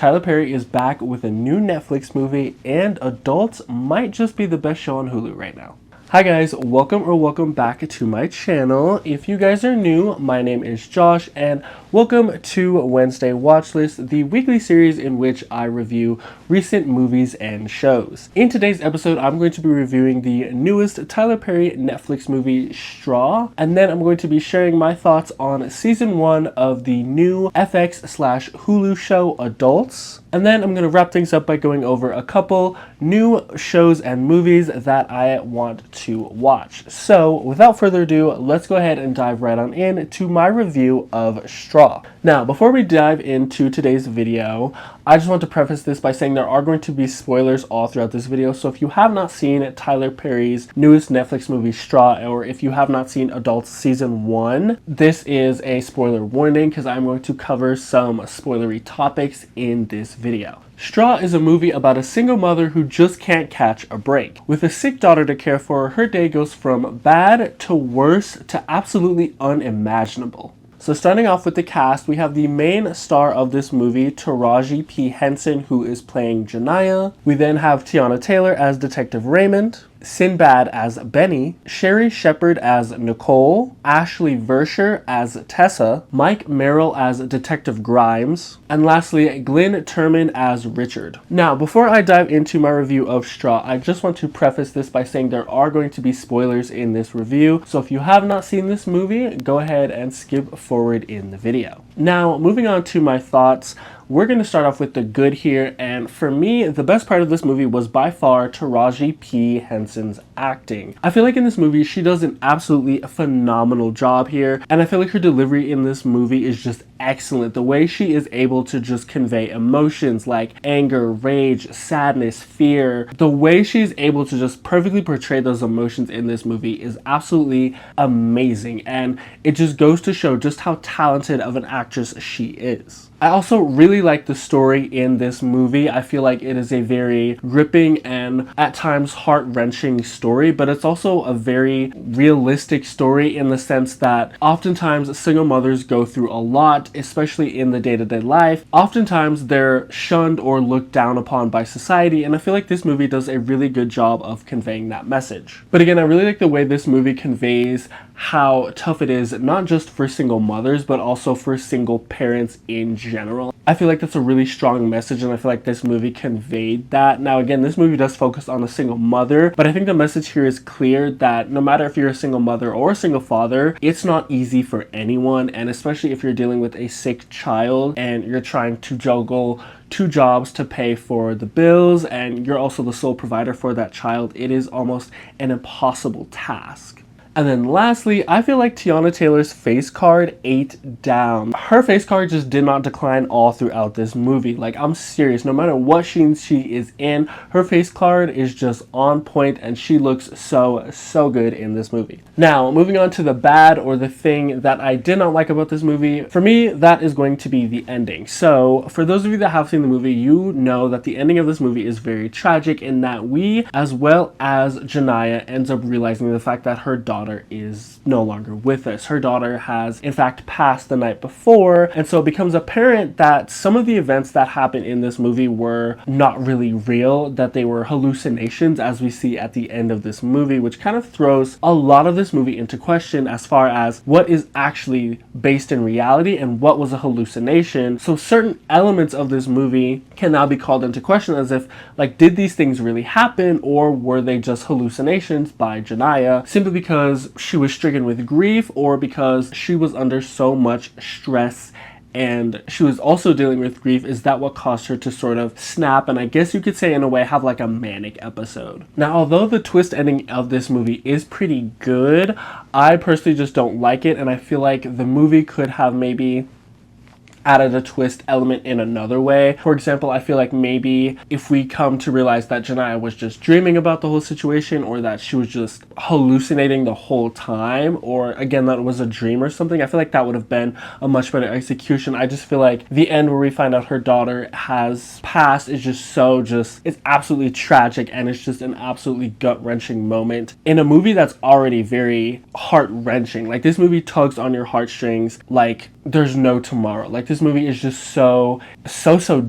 Tyler Perry is back with a new Netflix movie, and adults might just be the best show on Hulu right now. Hi guys, welcome back to my channel. If you guys are new, my name is Josh, and welcome to Wednesday Watchlist, the weekly series in which I review recent movies and shows. In today's episode, I'm going to be reviewing the newest Tyler Perry Netflix movie, Straw, and then I'm going to be sharing my thoughts on season 1 of the new FX/Hulu show, Adults. And then I'm going to wrap things up by going over a couple new shows and movies that I want to watch. So without further ado, let's go ahead and dive right on in to my review of Straw. Now, before we dive into today's video, I just want to preface this by saying there are going to be spoilers all throughout this video. So if you have not seen Tyler Perry's newest Netflix movie, Straw, or if you have not seen Adults Season 1, this is a spoiler warning because I'm going to cover some spoilery topics in this video. Straw is a movie about a single mother who just can't catch a break. With a sick daughter to care for, her day goes from bad to worse to absolutely unimaginable. So starting off with the cast, we have the main star of this movie, Taraji P. Henson, who is playing Janiyah. We then have Teyana Taylor as Detective Raymond, Sinbad as Benny, Sherry Shepard as Nicole, Ashley Verscher as Tessa, Mike Merrill as Detective Grimes, and lastly, Glenn Turman as Richard. Now, before I dive into my review of Straw, I just want to preface this by saying there are going to be spoilers in this review, so if you have not seen this movie, go ahead and skip forward in the video. Now, moving on to my thoughts, we're going to start off with the good here, and for me, the best part of this movie was by far Taraji P. Henson's acting. I feel like in this movie, she does an absolutely phenomenal job here, and I feel like her delivery in this movie is just excellent. The way she is able to just convey emotions like anger, rage, sadness, fear, the way she's able to just perfectly portray those emotions in this movie is absolutely amazing, and it just goes to show just how talented of an actress she is. I also really like the story in this movie. I feel like it is a very gripping and at times heart-wrenching story, but it's also a very realistic story in the sense that oftentimes single mothers go through a lot, especially in the day-to-day life. Oftentimes they're shunned or looked down upon by society, and I feel like this movie does a really good job of conveying that message. But again, I really like the way this movie conveys how tough it is, not just for single mothers, but also for single parents in general. I feel like that's a really strong message, and I feel like this movie conveyed that. Now again, this movie does focus on a single mother, but I think the message here is clear that no matter if you're a single mother or a single father, it's not easy for anyone, and especially if you're dealing with a sick child and you're trying to juggle 2 jobs to pay for the bills and you're also the sole provider for that child, it is almost an impossible task. And then lastly, I feel like Teyana Taylor's face card ate down. Her face card just did not decline all throughout this movie. Like, I'm serious, no matter what scene she is in, her face card is just on point and she looks so good in this movie. Now, moving on to the bad, or the thing that I did not like about this movie, for me, that is going to be the ending. So, for those of you that have seen the movie, you know that the ending of this movie is very tragic in that we, as well as Janiyah, ends up realizing the fact that her daughter is no longer with us. Her daughter has in fact passed the night before, and so it becomes apparent that some of the events that happened in this movie were not really real, that they were hallucinations, as we see at the end of this movie, which kind of throws a lot of this movie into question as far as what is actually based in reality and what was a hallucination. So certain elements of this movie can now be called into question, as if, like, did these things really happen, or were they just hallucinations by Janiyah simply because she was stricken with grief, or because she was under so much stress and she was also dealing with grief? Is that what caused her to sort of snap, and I guess you could say in a way have like a manic episode? Now, although the twist ending of this movie is pretty good, I personally just don't like it, and I feel like the movie could have maybe added a twist element in another way. For example, I feel like maybe if we come to realize that Janiyah was just dreaming about the whole situation, or that she was just hallucinating the whole time, or again that it was a dream or something, I feel like that would have been a much better execution. I just feel like the end where we find out her daughter has passed is it's absolutely tragic, and it's just an absolutely gut-wrenching moment in a movie that's already very heart-wrenching. Like, this movie tugs on your heartstrings like there's no tomorrow. Like, this this movie is just so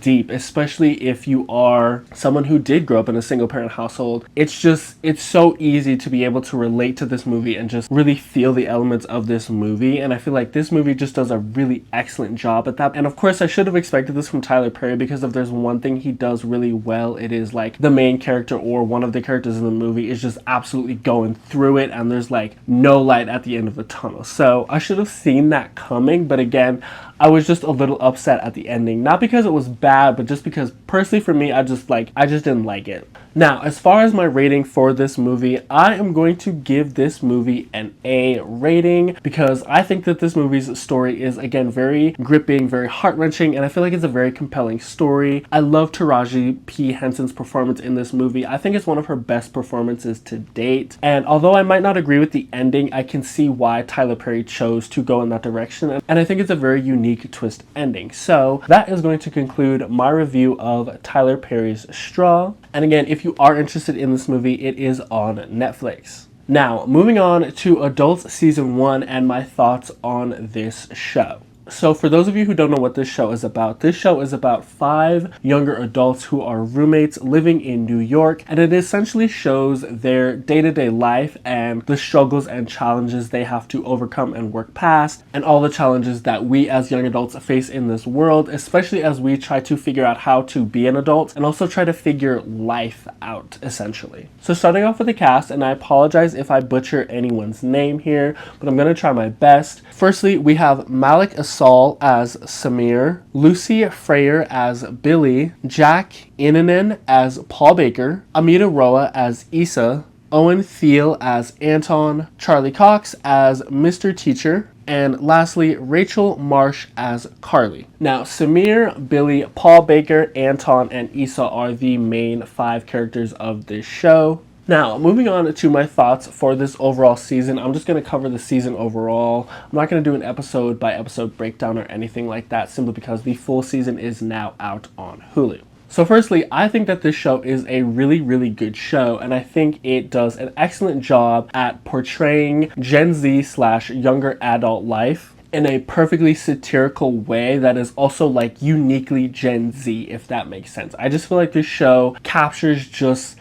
deep, especially if you are someone who did grow up in a single parent household. It's so easy to be able to relate to this movie and just really feel the elements of this movie. And I feel like this movie just does a really excellent job at that. And of course, I should have expected this from Tyler Perry, because if there's one thing he does really well, it is like the main character or one of the characters in the movie is just absolutely going through it, and there's like no light at the end of the tunnel. So I should have seen that coming, but again, I was just a little upset at the ending. Not because it was bad, but just because personally for me, I just didn't like it. Now, as far as my rating for this movie, I am going to give this movie an A rating, because I think that this movie's story is, again, very gripping, very heart-wrenching, and I feel like it's a very compelling story. I love Taraji P. Henson's performance in this movie. I think it's one of her best performances to date. And although I might not agree with the ending, I can see why Tyler Perry chose to go in that direction. And I think it's a very unique twist ending. So that is going to conclude my review of Tyler Perry's Straw. And again, if you are interested in this movie, it is on Netflix. Now, moving on to Adults Season 1 and my thoughts on this show. So for those of you who don't know what this show is about 5 younger adults who are roommates living in New York, and it essentially shows their day-to-day life and the struggles and challenges they have to overcome and work past, and all the challenges that we as young adults face in this world, especially as we try to figure out how to be an adult and also try to figure life out, essentially. So starting off with the cast, and I apologize if I butcher anyone's name here, but I'm going to try my best. Firstly, we have Malik Saul as Samir, Lucy Freyer as Billy, Jack Inanen as Paul Baker, Amita Roa as Issa, Owen Thiel as Anton, Charlie Cox as Mr. Teacher, and lastly, Rachel Marsh as Carly. Now, Samir, Billy, Paul Baker, Anton, and Issa are the main 5 characters of this show. Now, moving on to my thoughts for this overall season, I'm just going to cover the season overall. I'm not going to do an episode by episode breakdown or anything like that, simply because the full season is now out on Hulu. So firstly, I think that this show is a really, really good show, and I think it does an excellent job at portraying Gen Z / younger adult life in a perfectly satirical way that is also like uniquely Gen Z, if that makes sense. I just feel like this show captures just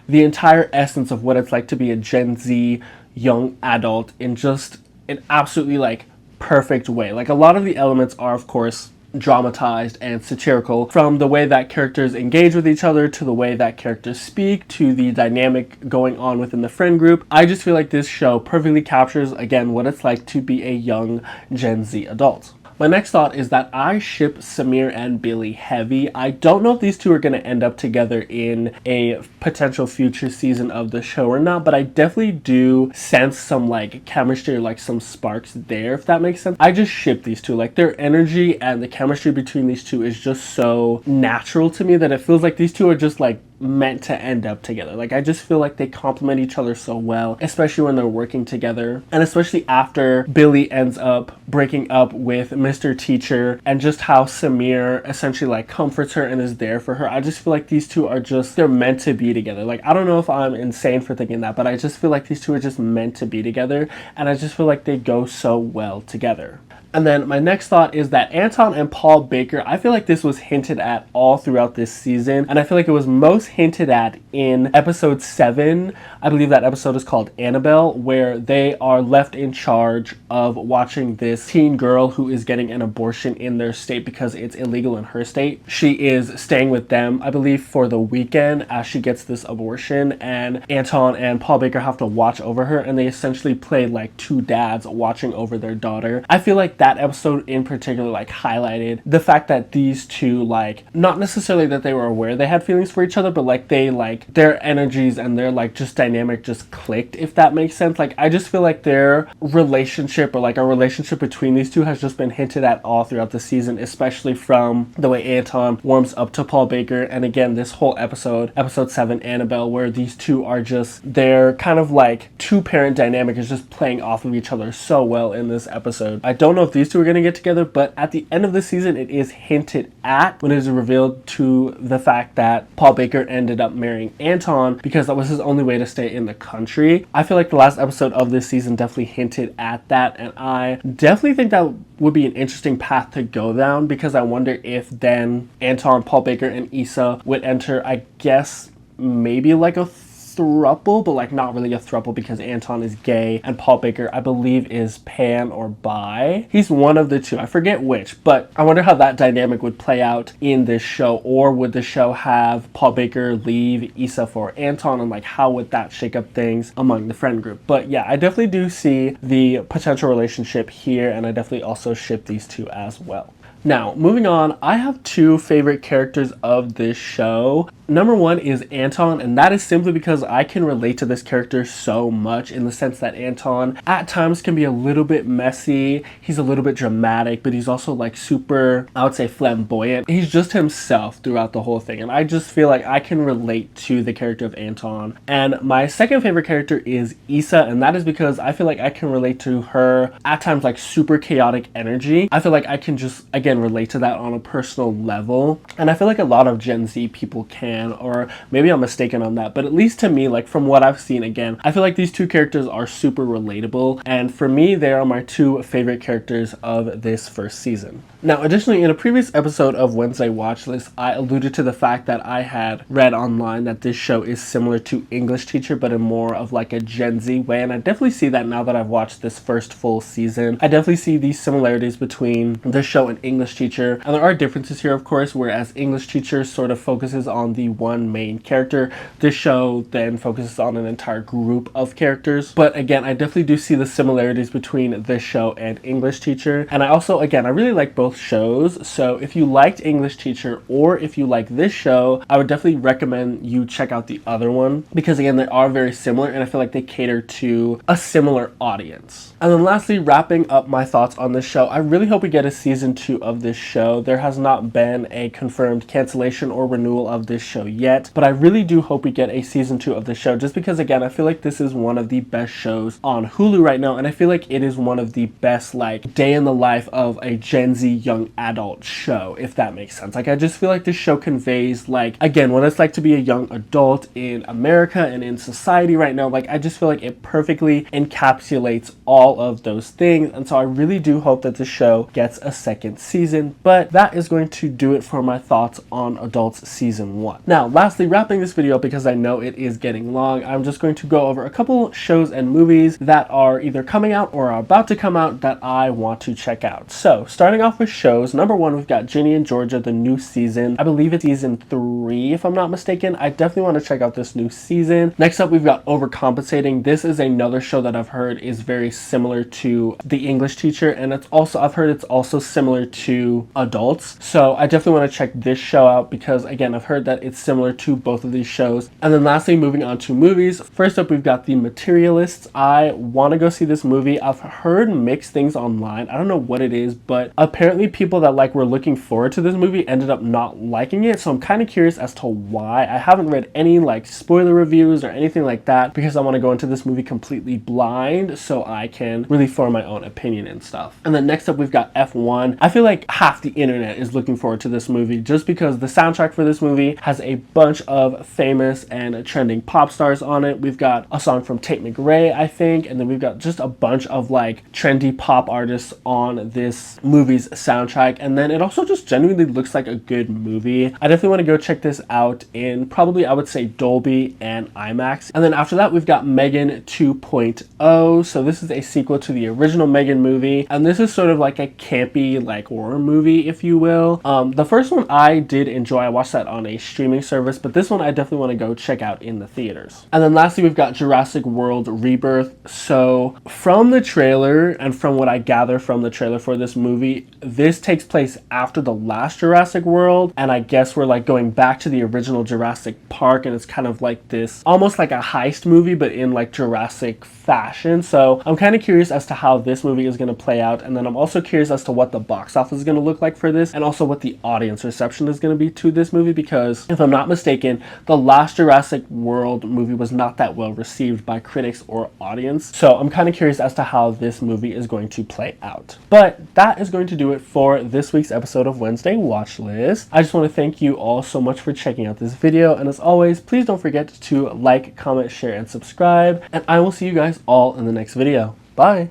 the entire essence of what it's like to be a Gen Z young adult in just an absolutely like perfect way. Like, a lot of the elements are, of course, dramatized and satirical, from the way that characters engage with each other to the way that characters speak to the dynamic going on within the friend group. I just feel like this show perfectly captures, again, what it's like to be a young Gen Z adult. My next thought is that I ship Samir and Billy heavy. I don't know if these two are going to end up together in a potential future season of the show or not, but I definitely do sense some like chemistry, or like some sparks there, if that makes sense. I just ship these two. Like, their energy and the chemistry between these two is just so natural to me that it feels like these two are just like meant to end up together. Like, I just feel like they complement each other so well, especially when they're working together, and especially after Billy ends up breaking up with Mr. Teacher, and just how Samir essentially like comforts her and is there for her. I just feel like these two are just, they're meant to be together. Like, I don't know if I'm insane for thinking that, but I just feel like these two are just meant to be together, and I just feel like they go so well together. And then my next thought is that Anton and Paul Baker, I feel like this was hinted at all throughout this season, and I feel like it was most hinted at in episode 7. I believe that episode is called Annabelle, where they are left in charge of watching this teen girl who is getting an abortion in their state because it's illegal in her state. She is staying with them, I believe, for the weekend as she gets this abortion, and Anton and Paul Baker have to watch over her, and they essentially play like two dads watching over their daughter. I feel like that episode in particular like highlighted the fact that these two, like, not necessarily that they were aware they had feelings for each other, but like they, like, their energies and their like just dynamic just clicked, if that makes sense. Like, I just feel like their relationship, or like a relationship between these two, has just been hinted at all throughout the season, especially from the way Anton warms up to Paul Baker, and again this whole episode 7, Annabelle, where these two are just, their kind of like two-parent dynamic is just playing off of each other so well in this episode. I don't know if if these two are going to get together, but at the end of the season, it is hinted at when it is revealed to the fact that Paul Baker ended up marrying Anton because that was his only way to stay in the country. I feel like the last episode of this season definitely hinted at that, and I definitely think that would be an interesting path to go down, because I wonder if then Anton, Paul Baker, and Issa would enter, I guess, maybe like a throuple, but like not really a throuple because Anton is gay and Paul Baker, I believe, is pan or bi. He's one of the two. I forget which, but I wonder how that dynamic would play out in this show. Or would the show have Paul Baker leave Issa for Anton, and like how would that shake up things among the friend group? But yeah, I definitely do see the potential relationship here, and I definitely also ship these two as well. Now, moving on, I have two favorite characters of this show. Number one is Anton, and that is simply because I can relate to this character so much, in the sense that Anton at times can be a little bit messy. He's a little bit dramatic, but he's also like super, I would say, flamboyant. He's just himself throughout the whole thing, and I just feel like I can relate to the character of Anton. And my second favorite character is Issa, and that is because I feel like I can relate to her at times like super chaotic energy. I feel like I can just, again, relate to that on a personal level, and I feel like a lot of Gen Z people can, or maybe I'm mistaken on that, but at least to me, like from what I've seen, again, I feel like these two characters are super relatable, and for me, they are my two favorite characters of this first season. Now, additionally, in a previous episode of Wednesday Watchlist, I alluded to the fact that I had read online that this show is similar to English Teacher, but in more of like a Gen Z way, and I definitely see that now that I've watched this first full season. I definitely see these similarities between this show and English Teacher, and there are differences here, of course, whereas English Teacher sort of focuses on the one main character. This show then focuses on an entire group of characters, but again, I definitely do see the similarities between this show and English Teacher, and I also, again, I really like both shows, so if you liked English Teacher or if you like this show, I would definitely recommend you check out the other one, because again, they are very similar, and I feel like they cater to a similar audience. And then lastly, wrapping up my thoughts on this show, I really hope we get a season 2 of this show. There has not been a confirmed cancellation or renewal of this show yet, but I really do hope we get a season 2 of the show, just because again, I feel like this is one of the best shows on Hulu right now, and I feel like it is one of the best like day in the life of a Gen Z young adult show, if that makes sense. Like, I just feel like this show conveys like, again, what it's like to be a young adult in America and in society right now. Like, I just feel like it perfectly encapsulates all of those things, and so I really do hope that the show gets a second season. But that is going to do it for my thoughts on Adults Season 1. Now, lastly, wrapping this video up because I know it is getting long, I'm just going to go over a couple shows and movies that are either coming out or are about to come out that I want to check out. So, starting off with shows, number one, we've got Ginny and Georgia, the new season. I believe it's season 3, if I'm not mistaken. I definitely want to check out this new season. Next up, we've got Overcompensating. This is another show that I've heard is very similar to The English Teacher, and it's also, I've heard it's also similar to Adults. So I definitely want to check this show out because, again, I've heard that it's similar to both of these shows. And then lastly, moving on to movies. First up, we've got The Materialists. I want to go see this movie. I've heard mixed things online. I don't know what it is, but apparently people that like were looking forward to this movie ended up not liking it. So I'm kind of curious as to why. I haven't read any like spoiler reviews or anything like that because I want to go into this movie completely blind so I can really form my own opinion and stuff. And then next up, we've got F1. I feel like half the internet is looking forward to this movie just because the soundtrack for this movie has a bunch of famous and trending pop stars on it. We've got a song from Tate McRae, I think, and then we've got just a bunch of like trendy pop artists on this movie's soundtrack, and then it also just genuinely looks like a good movie. I definitely want to go check this out in probably, I would say, Dolby and IMAX. And then after that, we've got Megan 2.0. So this is a sequel to the original Megan movie, and this is sort of like a campy like horror movie, if you will. The first one I did enjoy. I watched that on a streaming service, but this one I definitely want to go check out in the theaters. And then lastly, we've got Jurassic World Rebirth. So from the trailer and from what I gather from the trailer for this movie, this takes place after the last Jurassic World, and I guess we're like going back to the original Jurassic Park, and it's kind of like this almost like a heist movie but in like Jurassic fashion. So I'm kind of curious as to how this movie is going to play out, and then I'm also curious as to what the box office is going to look like for this, and also what the audience reception is going to be to this movie, because if If I'm not mistaken, the last Jurassic World movie was not that well received by critics or audience. So I'm kind of curious as to how this movie is going to play out. But that is going to do it for this week's episode of Wednesday Watch List. I just want to thank you all so much for checking out this video. And as always, please don't forget to like, comment, share, and subscribe. And I will see you guys all in the next video. Bye!